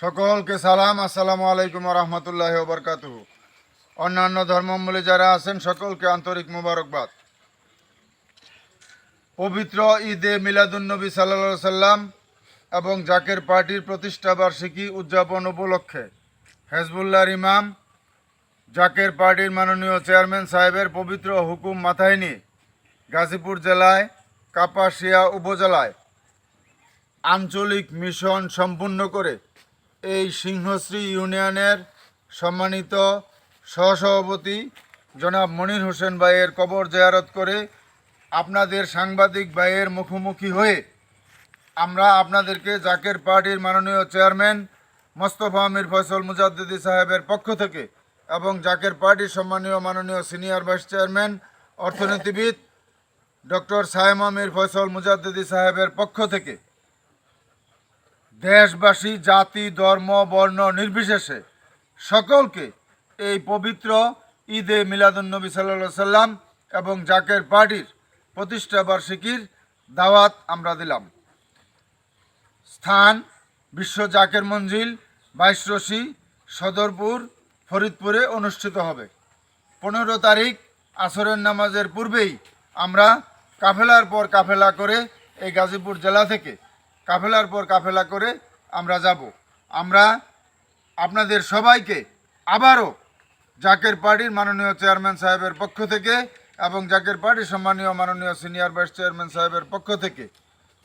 সকলকে সালাম, আসসালামু আলাইকুম রহমতুল্লাহ বরকাতুহু। অন্যান্য ধর্মাবলম্বী যারা আছেন সকলকে আন্তরিক মোবারকবাদ। পবিত্র ঈদে মিলাদুন্নবী সাল্লাল্লাহু সাল্লাম এবং জাকের পার্টির প্রতিষ্ঠা বার্ষিকী উদযাপন উপলক্ষে হেজবুল্লাহর ইমাম জাকের পার্টির মাননীয় চেয়ারম্যান সাহেবের পবিত্র হুকুম মাথায় নিয়ে গাজীপুর জেলায় কাপাসিয়া উপজেলায় আঞ্চলিক মিশন সম্পূর্ণ করে এই সিংহশ্রী ইউনিয়নের সম্মানিত সহসভাপতি জনাব মনির হোসেন ভাইয়ের কবর জিয়ারত করে আপনাদের সাংবাদিক ভাইয়ের মুখোমুখি হয়ে আমরা আপনাদেরকে জাকের পার্টির মাননীয় চেয়ারম্যান মোস্তফা আমির ফয়সল মুজাদ্দিদি সাহেবের পক্ষ থেকে এবং জাকের পার্টির সম্মানীয় মাননীয় সিনিয়র ভাইস চেয়ারম্যান অর্থনীতিবিদ ডক্টর সায়েম আমির ফয়সল মুজাদ্দিদি সাহেবের পক্ষ থেকে দেশবাসী জাতি ধর্ম বর্ণ নির্বিশেষে সকলকে এই পবিত্র ঈদে মিলাদুন্নবী সাল্লাল্লাহু সাল্লাম এবং জাকের পার্টির প্রতিষ্ঠা বার্ষিকীর দাওয়াত আমরা দিলাম। স্থান বিশ্ব জাকের মঞ্জিল 22 রশি সদরপুর ফরিদপুরে অনুষ্ঠিত হবে। 15 তারিখ আসরের নামাজের পূর্বেই আমরা কাফেলার পর কাফেলা করে এই গাজীপুর জেলা থেকে কাফেলার পর কাফেলা করে আমরা যাব। আমরা আপনাদের সবাইকে আবারও জাকের পার্টির মাননীয় চেয়ারম্যান সাহেবের পক্ষ থেকে এবং জাকের পার্টির সম্মানীয় মাননীয় সিনিয়র ভাইস চেয়ারম্যান সাহেবের পক্ষ থেকে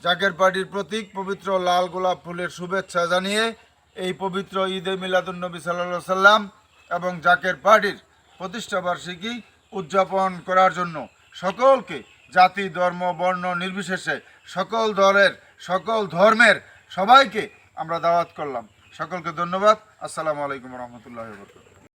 জাকের পার্টির প্রতীক পবিত্র লাল গোলাপ ফুলের শুভেচ্ছা জানিয়ে এই পবিত্র ঈদে মিলাদুন্নবী সাল্লাল্লাহু সাল্লাম এবং জাকের পার্টির প্রতিষ্ঠা বার্ষিকী উদযাপন করার জন্য সকলকে জাতি ধর্ম বর্ণ নির্বিশেষে সকল দলের সকল ধর্মের সবাইকে আমরা দাওয়াত করলাম। সকলকে ধন্যবাদ। আসসালামু আলাইকুম রহমতুল্লাহ বরকাতুহু।